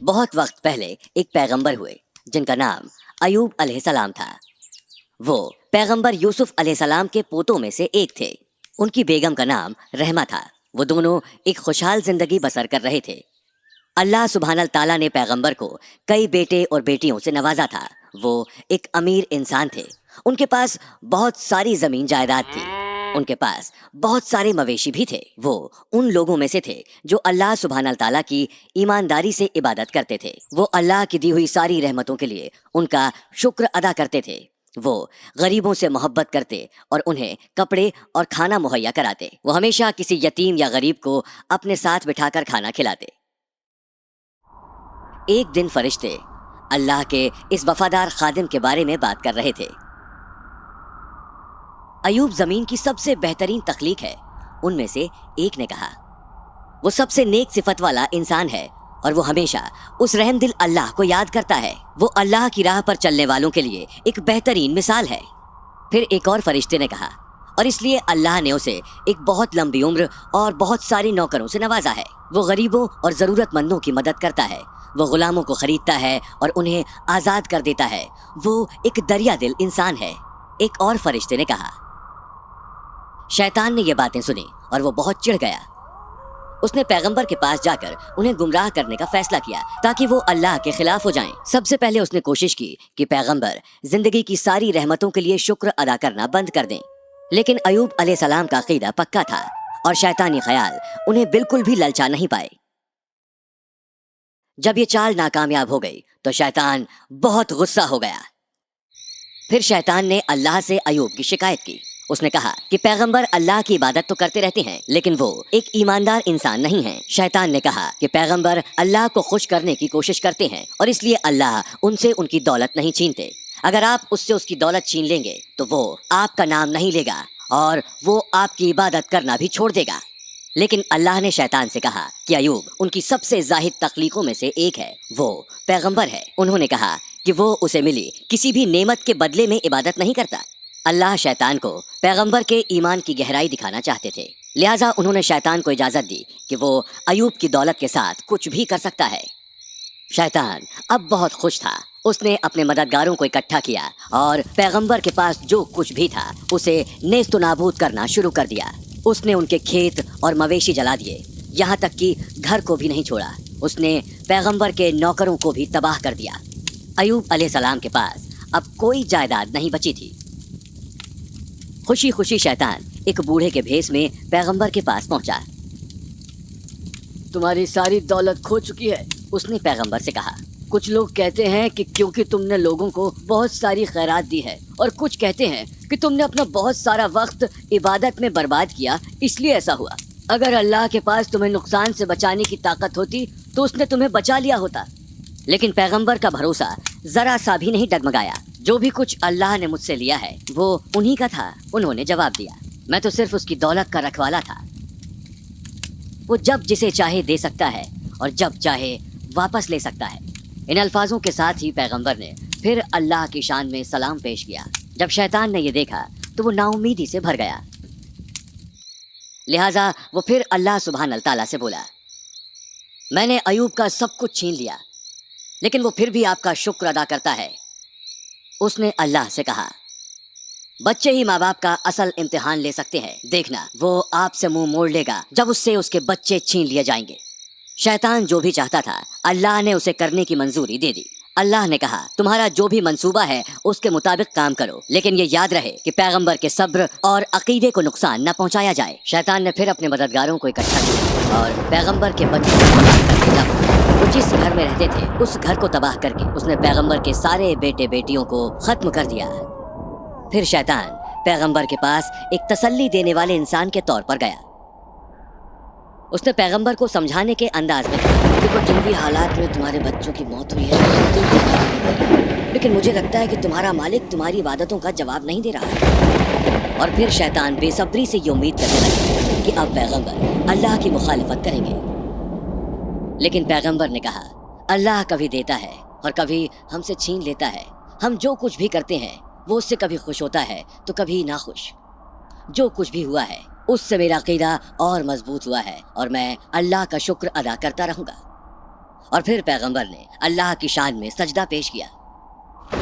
بہت وقت پہلے ایک پیغمبر ہوئے جن کا نام ایوب علیہ السلام تھا۔ وہ پیغمبر یوسف علیہ السلام کے پوتوں میں سے ایک تھے۔ ان کی بیگم کا نام رحمہ تھا۔ وہ دونوں ایک خوشحال زندگی بسر کر رہے تھے۔ اللہ سبحانہ تعالیٰ نے پیغمبر کو کئی بیٹے اور بیٹیوں سے نوازا تھا۔ وہ ایک امیر انسان تھے۔ ان کے پاس بہت ساری زمین جائیداد تھی۔ ان کے پاس بہت سارے مویشی بھی تھے۔ وہ ان لوگوں میں سے تھے جو اللہ سبحانہ تعالیٰ کی ایمانداری سے عبادت کرتے تھے۔ وہ اللہ کی دی ہوئی ساری رحمتوں کے لیے ان کا شکر ادا کرتے تھے۔ وہ غریبوں سے محبت کرتے اور انہیں کپڑے اور کھانا مہیا کراتے۔ وہ ہمیشہ کسی یتیم یا غریب کو اپنے ساتھ بٹھا کر کھانا کھلاتے۔ ایک دن فرشتے اللہ کے اس وفادار خادم کے بارے میں بات کر رہے تھے۔ ایوب زمین کی سب سے بہترین تخلیق ہے، ان میں سے ایک نے کہا۔ وہ سب سے نیک صفت والا انسان ہے اور وہ ہمیشہ اس رحم دل اللہ کو یاد کرتا ہے۔ وہ اللہ کی راہ پر چلنے والوں کے لیے ایک بہترین مثال ہے۔ پھر ایک اور فرشتے نے کہا، اور اس لیے اللہ نے اسے ایک بہت لمبی عمر اور بہت ساری نوکروں سے نوازا ہے۔ وہ غریبوں اور ضرورت مندوں کی مدد کرتا ہے۔ وہ غلاموں کو خریدتا ہے اور انہیں آزاد کر دیتا ہے۔ وہ ایک دریا دل انسان ہے۔ ایک اور فرشتے نے کہا۔ شیطان نے یہ باتیں سنی اور وہ بہت چڑھ گیا۔ اس نے پیغمبر کے پاس جا کر انہیں گمراہ کرنے کا فیصلہ کیا تاکہ وہ اللہ کے خلاف ہو جائیں۔ سب سے پہلے اس نے کوشش کی کہ پیغمبر زندگی کی ساری رحمتوں کے لیے شکر ادا کرنا بند کر دیں، لیکن ایوب علیہ السلام کا عقیدہ پکا تھا اور شیطانی خیال انہیں بالکل بھی للچا نہیں پائے۔ جب یہ چال ناکامیاب ہو گئی تو شیطان بہت غصہ ہو گیا۔ پھر شیطان نے اللہ سے ایوب کی شکایت کی۔ اس نے کہا کہ پیغمبر اللہ کی عبادت تو کرتے رہتے ہیں لیکن وہ ایک ایماندار انسان نہیں ہیں۔ شیطان نے کہا کہ پیغمبر اللہ کو خوش کرنے کی کوشش کرتے ہیں اور اس لیے اللہ ان سے ان کی دولت نہیں چھینتے۔ اگر آپ اس سے اس کی دولت چھین لیں گے تو وہ آپ کا نام نہیں لے گا اور وہ آپ کی عبادت کرنا بھی چھوڑ دے گا۔ لیکن اللہ نے شیطان سے کہا کہ ایوب ان کی سب سے زاہد تخلیقوں میں سے ایک ہے، وہ پیغمبر ہے۔ انہوں نے کہا کہ وہ اسے ملی کسی بھی نعمت کے بدلے میں عبادت نہیں کرتا۔ اللہ شیطان کو پیغمبر کے ایمان کی گہرائی دکھانا چاہتے تھے، لہٰذا انہوں نے شیطان کو اجازت دی کہ وہ ایوب کی دولت کے ساتھ کچھ بھی کر سکتا ہے۔ شیطان اب بہت خوش تھا۔ اس نے اپنے مددگاروں کو اکٹھا کیا اور پیغمبر کے پاس جو کچھ بھی تھا اسے نیست و نابود کرنا شروع کر دیا۔ اس نے ان کے کھیت اور مویشی جلا دیے، یہاں تک کہ گھر کو بھی نہیں چھوڑا۔ اس نے پیغمبر کے نوکروں کو بھی تباہ کر دیا۔ ایوب علیہ السلام کے پاس اب کوئی جائیداد نہیں بچی تھی۔ خوشی خوشی شیطان ایک بوڑھے کے بھیس میں پیغمبر کے پاس پہنچا۔ تمہاری ساری دولت کھو چکی ہے، اس نے پیغمبر سے کہا۔ کچھ لوگ کہتے ہیں کہ کیونکہ تم نے لوگوں کو بہت ساری خیرات دی ہے، اور کچھ کہتے ہیں کہ تم نے اپنا بہت سارا وقت عبادت میں برباد کیا اس لیے ایسا ہوا۔ اگر اللہ کے پاس تمہیں نقصان سے بچانے کی طاقت ہوتی تو اس نے تمہیں بچا لیا ہوتا۔ لیکن پیغمبر کا بھروسہ ذرا سا بھی نہیں ڈگمگایا۔ جو بھی کچھ اللہ نے مجھ سے لیا ہے وہ انہی کا تھا، انہوں نے جواب دیا۔ میں تو صرف اس کی دولت کا رکھوالا تھا۔ وہ جب جسے چاہے دے سکتا ہے اور جب چاہے واپس لے سکتا ہے۔ ان الفاظوں کے ساتھ ہی پیغمبر نے پھر اللہ کی شان میں سلام پیش کیا۔ جب شیطان نے یہ دیکھا تو وہ نا امیدی سے بھر گیا، لہٰذا وہ پھر اللہ سبحانہ تعالیٰ سے بولا، میں نے ایوب کا سب کچھ چھین لیا لیکن وہ پھر بھی آپ کا شکر ادا کرتا ہے۔ اس نے اللہ سے کہا، بچے ہی ماں باپ کا اصل امتحان لے سکتے ہیں، دیکھنا وہ آپ سے منہ موڑ لے گا جب اس سے اس کے بچے چھین لیے جائیں گے۔ شیطان جو بھی چاہتا تھا اللہ نے اسے کرنے کی منظوری دے دی۔ اللہ نے کہا، تمہارا جو بھی منصوبہ ہے اس کے مطابق کام کرو، لیکن یہ یاد رہے کہ پیغمبر کے صبر اور عقیدے کو نقصان نہ پہنچایا جائے۔ شیطان نے پھر اپنے مددگاروں کو اکٹھا کیا اور پیغمبر کے بچوں کو تباہ کر کے جا، وہ جس گھر میں رہتے تھے اس گھر کو تباہ کر کے اس نے پیغمبر کے سارے بیٹے بیٹیوں کو ختم کر دیا۔ پھر شیطان پیغمبر کے پاس ایک تسلی دینے والے انسان کے طور پر گیا۔ اس نے پیغمبر کو سمجھانے کے انداز میں کہا کہ وہ جن بھی حالات میں تمہارے بچوں کی موت ہوئی ہے، لیکن مجھے لگتا ہے کہ تمہارا مالک تمہاری عبادتوں کا جواب نہیں دے رہا ہے۔ اور پھر شیطان بے صبری سے یہ امید کرنے لگا کہ اب پیغمبر اللہ کی مخالفت کریں گے، لیکن پیغمبر نے کہا، اللہ کبھی دیتا ہے اور کبھی ہم سے چھین لیتا ہے۔ ہم جو کچھ بھی کرتے ہیں وہ اس سے کبھی خوش ہوتا ہے تو کبھی ناخوش۔ جو کچھ بھی ہوا ہے اس سے میرا عقیدہ اور مضبوط ہوا ہے اور میں اللہ کا شکر ادا کرتا رہوں گا۔ اور پھر پیغمبر نے اللہ کی شان میں سجدہ پیش کیا۔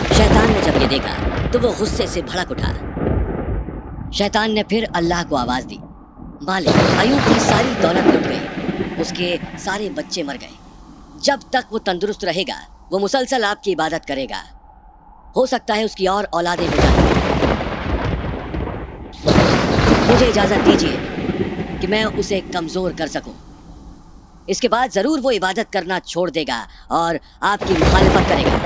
شیطان نے جب یہ دیکھا تو وہ غصے سے بھڑک اٹھا۔ شیطان نے پھر اللہ کو آواز دی، مالک، ایوب کی ساری دولت لٹ گئی، اس کے سارے بچے مر گئے۔ جب تک وہ تندرست رہے گا وہ مسلسل آپ کی عبادت کرے گا، ہو سکتا ہے اس کی اور اولادیں ہو جائیں۔ مجھے اجازت دیجیے کہ میں اسے کمزور کر سکوں، اس کے بعد ضرور وہ عبادت کرنا چھوڑ دے گا اور آپ کی مخالفت کرے گا۔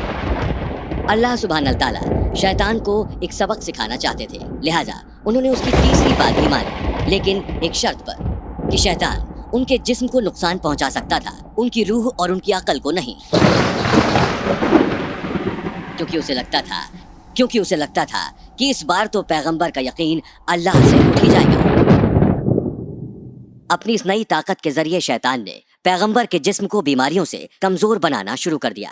اللہ سبحانہ تعالیٰ شیطان کو ایک سبق سکھانا چاہتے تھے، لہٰذا انہوں نے اس کی تیسری بات بھی مانی، لیکن ایک شرط پر کہ شیطان ان کے جسم کو نقصان پہنچا سکتا تھا، ان کی روح اور ان کی عقل کو نہیں، کیونکہ اسے لگتا تھا کہ اس بار تو پیغمبر کا یقین اللہ سے اٹھ ہی جائے گا۔ اپنی اس نئی طاقت کے ذریعے شیطان نے پیغمبر کے جسم کو بیماریوں سے کمزور بنانا شروع کر دیا۔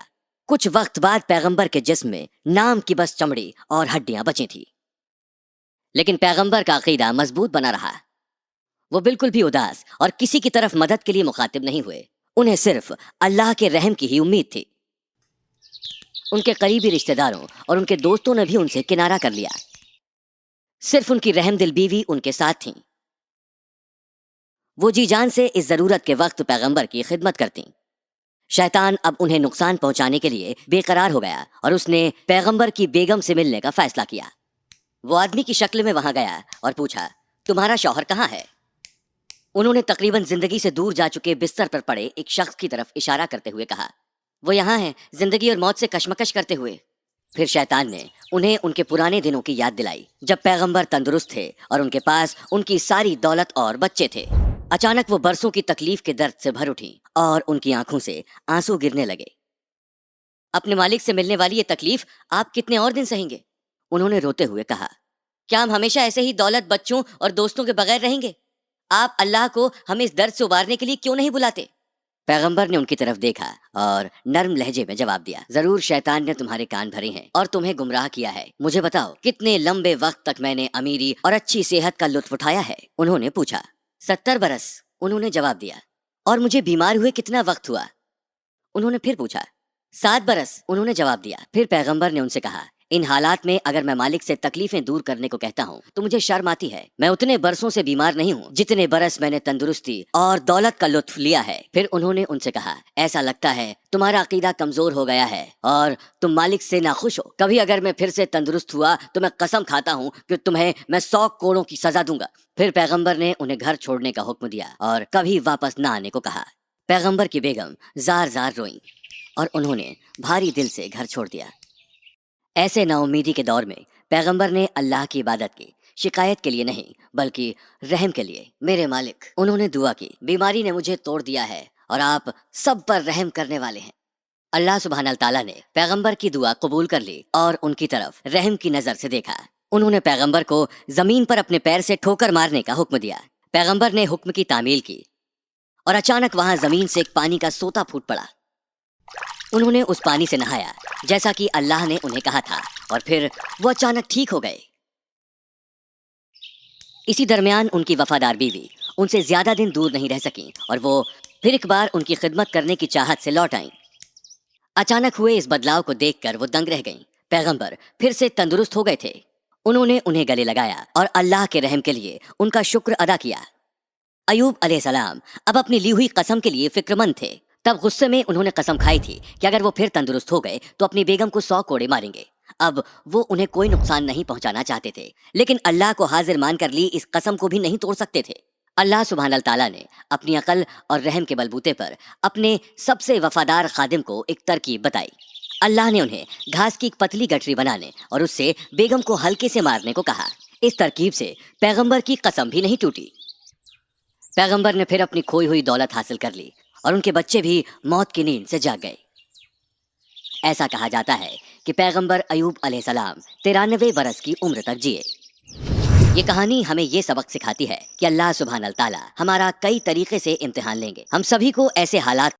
کچھ وقت بعد پیغمبر کے جسم میں نام کی بس چمڑی اور ہڈیاں بچی تھیں، لیکن پیغمبر کا عقیدہ مضبوط بنا رہا۔ وہ بالکل بھی اداس اور کسی کی طرف مدد کے لیے مخاطب نہیں ہوئے، انہیں صرف اللہ کے رحم کی ہی امید تھی۔ ان کے قریبی رشتہ داروں اور ان کے دوستوں نے بھی ان سے کنارہ کر لیا، صرف ان کی رحم دل بیوی ان کے ساتھ تھیں۔ وہ جی جان سے اس ضرورت کے وقت پیغمبر کی خدمت کرتیں۔ شیطان اب انہیں نقصان پہنچانے کے لیے بے قرار ہو گیا اور اس نے پیغمبر کی بیگم سے ملنے کا فیصلہ کیا۔ وہ آدمی کی شکل میں وہاں گیا اور پوچھا، تمہارا شوہر کہاں ہے؟ انہوں نے تقریباً زندگی سے دور جا چکے بستر پر پڑے ایک شخص کی طرف اشارہ کرتے ہوئے کہا، وہ یہاں ہیں، زندگی اور موت سے کشمکش کرتے ہوئے۔ پھر شیطان نے انہیں ان کے پرانے دنوں کی یاد دلائی، جب پیغمبر تندرست تھے اور ان کے پاس ان کی ساری دولت اور بچے تھے۔ اچانک وہ برسوں کی تکلیف کے درد سے بھر اٹھیں اور ان کی آنکھوں سے آنسو گرنے لگے۔ اپنے مالک سے ملنے والی یہ تکلیف آپ کتنے اور دن سہیں گے؟ انہوں نے روتے ہوئے کہا، کیا ہم ہمیشہ ایسے ہی دولت، بچوں اور دوستوں کے بغیر رہیں گے؟ آپ اللہ کو ہمیں اس درد سے ابارنے کے لیے کیوں نہیں بلاتے؟ پیغمبر نے ان کی طرف دیکھا اور نرم لہجے میں جواب دیا، ضرور شیطان نے تمہارے کان بھرے ہیں اور تمہیں گمراہ کیا ہے۔ مجھے بتاؤ، کتنے لمبے وقت تک میں نے امیری اور اچھی صحت کا لطف اٹھایا ہے؟ انہوں نے پوچھا۔ 70 برس، انہوں نے جواب دیا۔ اور مجھے بیمار ہوئے کتنا وقت ہوا؟ انہوں نے پھر پوچھا۔ 7 برس، انہوں نے جواب دیا۔ پھر پیغمبر نے ان سے کہا، ان حالات میں اگر میں مالک سے تکلیفیں دور کرنے کو کہتا ہوں تو مجھے شرم آتی ہے۔ میں اتنے برسوں سے بیمار نہیں ہوں جتنے برس میں نے تندرستی اور دولت کا لطف لیا ہے۔ پھر انہوں نے ان سے کہا، ایسا لگتا ہے تمہارا عقیدہ کمزور ہو گیا ہے اور تم مالک سے ناخوش ہو۔ کبھی اگر میں پھر سے تندرست ہوا تو میں قسم کھاتا ہوں کہ تمہیں میں 100 کوڑوں کی سزا دوں گا۔ پھر پیغمبر نے انہیں گھر چھوڑنے کا حکم دیا اور کبھی واپس نہ آنے کو کہا۔ پیغمبر کی بیگم زار زار روئیں اور انہوں نے بھاری دل سے گھر چھوڑ دیا۔ ایسے نا امیدی کے دور میں پیغمبر نے اللہ کی عبادت کی، شکایت کے لیے نہیں بلکہ رحم کے لیے۔ میرے مالک، انہوں نے دعا کی، بیماری نے مجھے توڑ دیا ہے اور آپ سب پر رحم کرنے والے ہیں۔ اللہ سبحانہ تعالیٰ نے پیغمبر کی دعا قبول کر لی اور ان کی طرف رحم کی نظر سے دیکھا۔ انہوں نے پیغمبر کو زمین پر اپنے پیر سے ٹھوکر مارنے کا حکم دیا۔ پیغمبر نے حکم کی تعمیل کی اور اچانک وہاں زمین سے ایک پانی کا سوتا پھوٹ پڑا۔ انہوں نے اس پانی سے نہایا جیسا کہ اللہ نے انہیں کہا تھا اور پھر وہ اچانک ٹھیک ہو گئے۔ اسی درمیان ان کی وفادار بیوی ان سے زیادہ دن دور نہیں رہ سکیں اور وہ پھر ایک بار ان کی خدمت کرنے کی چاہت سے لوٹ آئیں۔ اچانک ہوئے اس بدلاؤ کو دیکھ کر وہ دنگ رہ گئیں۔ پیغمبر پھر سے تندرست ہو گئے تھے۔ انہوں نے انہیں گلے لگایا اور اللہ کے رحم کے لیے ان کا شکر ادا کیا۔ ایوب علیہ السلام اب اپنی لی ہوئی قسم کے لیے فکر مند تھے۔ تب غصے میں انہوں نے قسم کھائی تھی کہ اگر وہ پھر تندرست ہو گئے تو اپنی بیگم کو 100 کوڑے ماریں گے۔ اب وہ انہیں کوئی نقصان نہیں پہنچانا چاہتے تھے، لیکن اللہ کو حاضر مان کر لی اس قسم کو بھی نہیں توڑ سکتے تھے۔ اللہ سبحانہ تعالیٰ نے اپنی عقل اور رحم کے بلبوتے پر اپنے سب سے وفادار خادم کو ایک ترکیب بتائی۔ اللہ نے انہیں گھاس کی ایک پتلی گٹری بنانے اور اس سے بیگم کو ہلکے سے مارنے کو کہا۔ اس ترکیب سے پیغمبر کی قسم بھی نہیں ٹوٹی۔ پیغمبر نے پھر اپنی کھوئی ہوئی دولت حاصل کر لی اور ان کے بچے بھی موت کی نیند سے جاگ گئے۔ ایسا کہا جاتا ہے کہ پیغمبر ایوب علیہ السلام 93 برس کی عمر تک جیے۔ یہ کہانی ہمیں یہ سبق سکھاتی ہے کہ اللہ سبحانہ تعالیٰ ہمارا کئی طریقے سے امتحان لیں گے۔ ہم سبھی کو ایسے حالات